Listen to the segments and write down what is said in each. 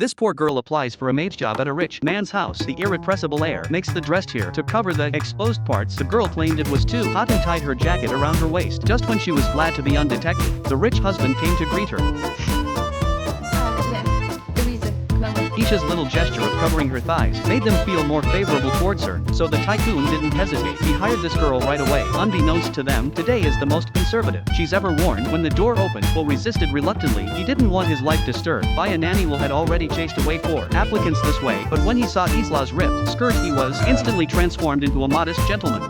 This poor girl applies for a maid's job at a rich man's house. The irrepressible air makes the dress tear to cover the exposed parts. The girl claimed it was too hot and tied her jacket around her waist. Just when she was glad to be undetected, the rich husband came to greet her. Isha's little gesture of covering her thighs made them feel more favorable towards her, so the tycoon didn't hesitate. He hired this girl right away. Unbeknownst to them, today is the most conservative she's ever worn. When the door opened, Will resisted reluctantly. He didn't want his life disturbed by a nanny. Will had already chased away 4 applicants this way, but when he saw Isla's ripped skirt, he was instantly transformed into a modest gentleman.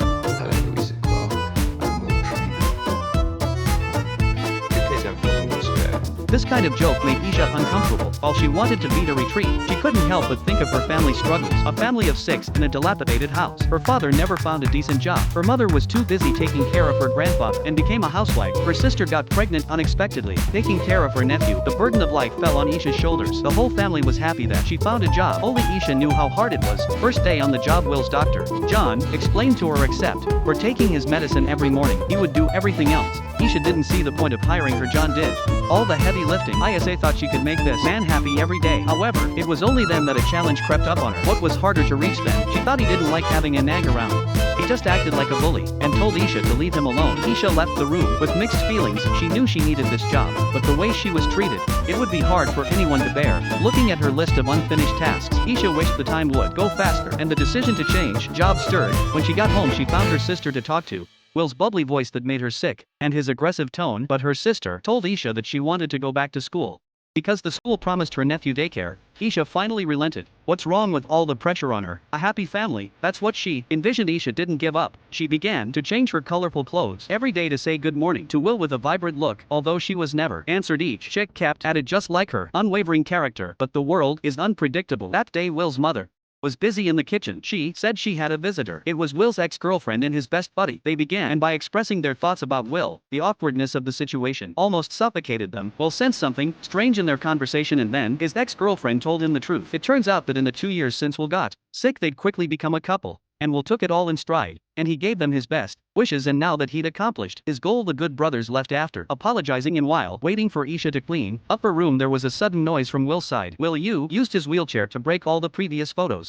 This kind of joke made Isha uncomfortable. While she wanted to beat a retreat, she couldn't help but think of her family struggles. A family of 6 in a dilapidated house. Her father never found a decent job. Her mother was too busy taking care of her grandfather and became a housewife. Her sister got pregnant unexpectedly, taking care of her nephew. The burden of life fell on Isha's shoulders. The whole family was happy that she found a job. Only Isha knew how hard it was. First day on the job, Will's doctor, John, explained to her except for taking his medicine every morning, he would do everything else. Isha didn't see the point of hiring her. John did all the heavy lifting. Isa thought she could make this man happy every day. However, it was only then that a challenge crept up on her. What was harder to reach then? She thought he didn't like having a nag around. He just acted like a bully and told Isha to leave him alone. Isha left the room with mixed feelings. She knew she needed this job, but the way she was treated, it would be hard for anyone to bear. Looking at her list of unfinished tasks, Isha wished the time would go faster, and the decision to change job stirred. When she got home, she found her sister to talk to. Will's bubbly voice that made her sick, and his aggressive tone, but her sister told Isha that she wanted to go back to school. Because the school promised her nephew daycare, Isha finally relented. What's wrong with all the pressure on her? A happy family, that's what she envisioned. Isha didn't give up. She began to change her colorful clothes every day to say good morning to Will with a vibrant look, although she was never answered. Each chick kept at it just like her unwavering character. But the world is unpredictable. That day Will's mother was busy in the kitchen. She said she had a visitor. It was Will's ex-girlfriend and his best buddy. They began by expressing their thoughts about Will. The awkwardness of the situation almost suffocated them. Will sensed something strange in their conversation, and then his ex-girlfriend told him the truth. It turns out that in the 2 years since Will got sick, they'd quickly become a couple, and Will took it all in stride, and he gave them his best wishes. And now that he'd accomplished his goal, the good brothers left after apologizing, and while waiting for Isha to clean up her room, there was a sudden noise from Will's side. Will used his wheelchair to break all the previous photos.